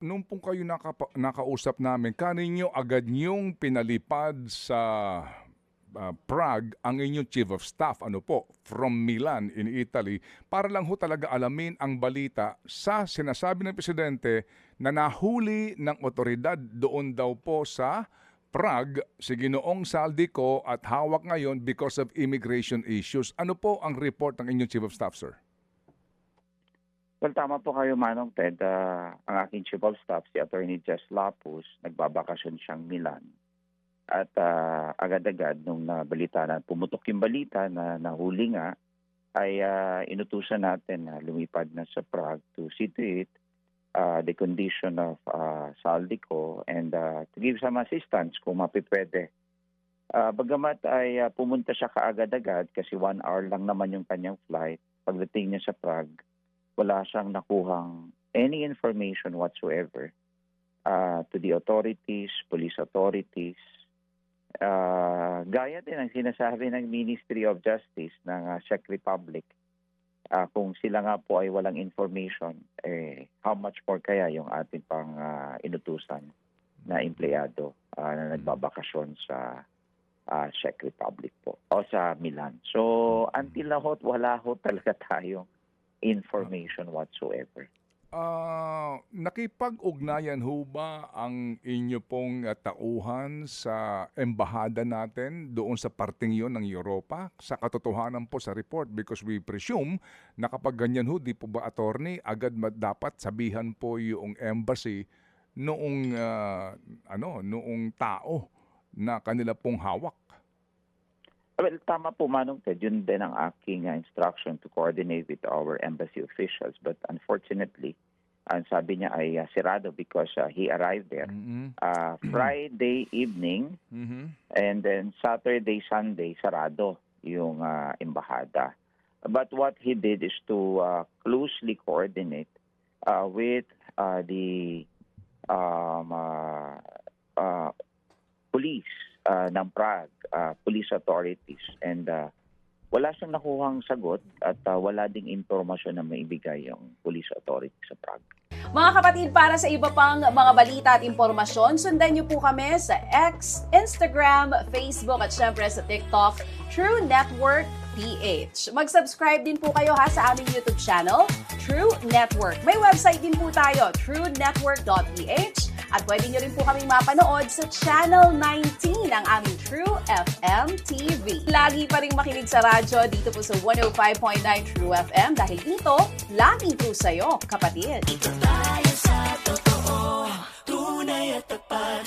Nung pong kayo nakausap namin, kaninyo agad niyong pinalipad sa Prague ang inyong Chief of Staff, ano po, from Milan in Italy, para lang ho talaga alamin ang balita sa sinasabi ng Presidente na nahuli ng otoridad doon daw po sa Prague si Ginoong Saldico at hawak ngayon because of immigration issues. Ano po ang report ng inyong Chief of Staff, sir? Well, tama po kayo, Manong Ted. Ang aking Chief of Staff, si Attorney Jess Lapus, nagbabakasyon siyang Milan. At agad-agad nung nabalita na pumutok yung balita na nahuli nga, ay inutusan natin na lumipad na sa Prague to see to it the condition of Saldico and to give some assistance kung mapipwede. Bagamat ay pumunta siya kaagad-agad kasi 1 hour lang naman yung kanyang flight, pagdating niya sa Prague, wala siyang nakuhang any information whatsoever to the authorities, police authorities. Gaya din ang sinasabi ng Ministry of Justice ng Czech Republic. Kung sila nga po ay walang information, how much more kaya yung ating pang inutusan na empleyado na nagbabakasyon sa Czech Republic po o sa Milan. So until now, wala ho talaga tayong information whatsoever. Nakipag-ugnayan ho ba ang inyo pong tauhan sa embahada natin doon sa parting yon ng Europa? Sa katotohanan po sa report, because we presume na kapag ganyan ho, di po ba, attorney, agad dapat sabihan po yung embassy noong tao na kanila pong hawak. Well, tama po, Manong Ted. Yun din ang aking instruction to coordinate with our embassy officials. But unfortunately, ang sabi niya ay sirado because he arrived there Friday evening and then Saturday, Sunday, sarado yung embahada. But what he did is to closely coordinate with the police ng Prague, police authorities, and wala siyang nakuhang sagot at wala ding impormasyon na maibigay yung police authorities sa Prague. Mga kapatid, para sa iba pang mga balita at impormasyon, sundan niyo po kami sa X, Instagram, Facebook at syempre sa TikTok, True Network PH. Mag-subscribe din po kayo sa aming YouTube channel, True Network. May website din po tayo, truenetwork.ph. At pwede nyo rin po kaming mapanood sa Channel 19 ng aming True FM TV. Lagi pa rin makinig sa radyo dito po sa 105.9 True FM dahil dito, laging true sa'yo, kapatid. Ito tayo sa totoo, tunay at tapat.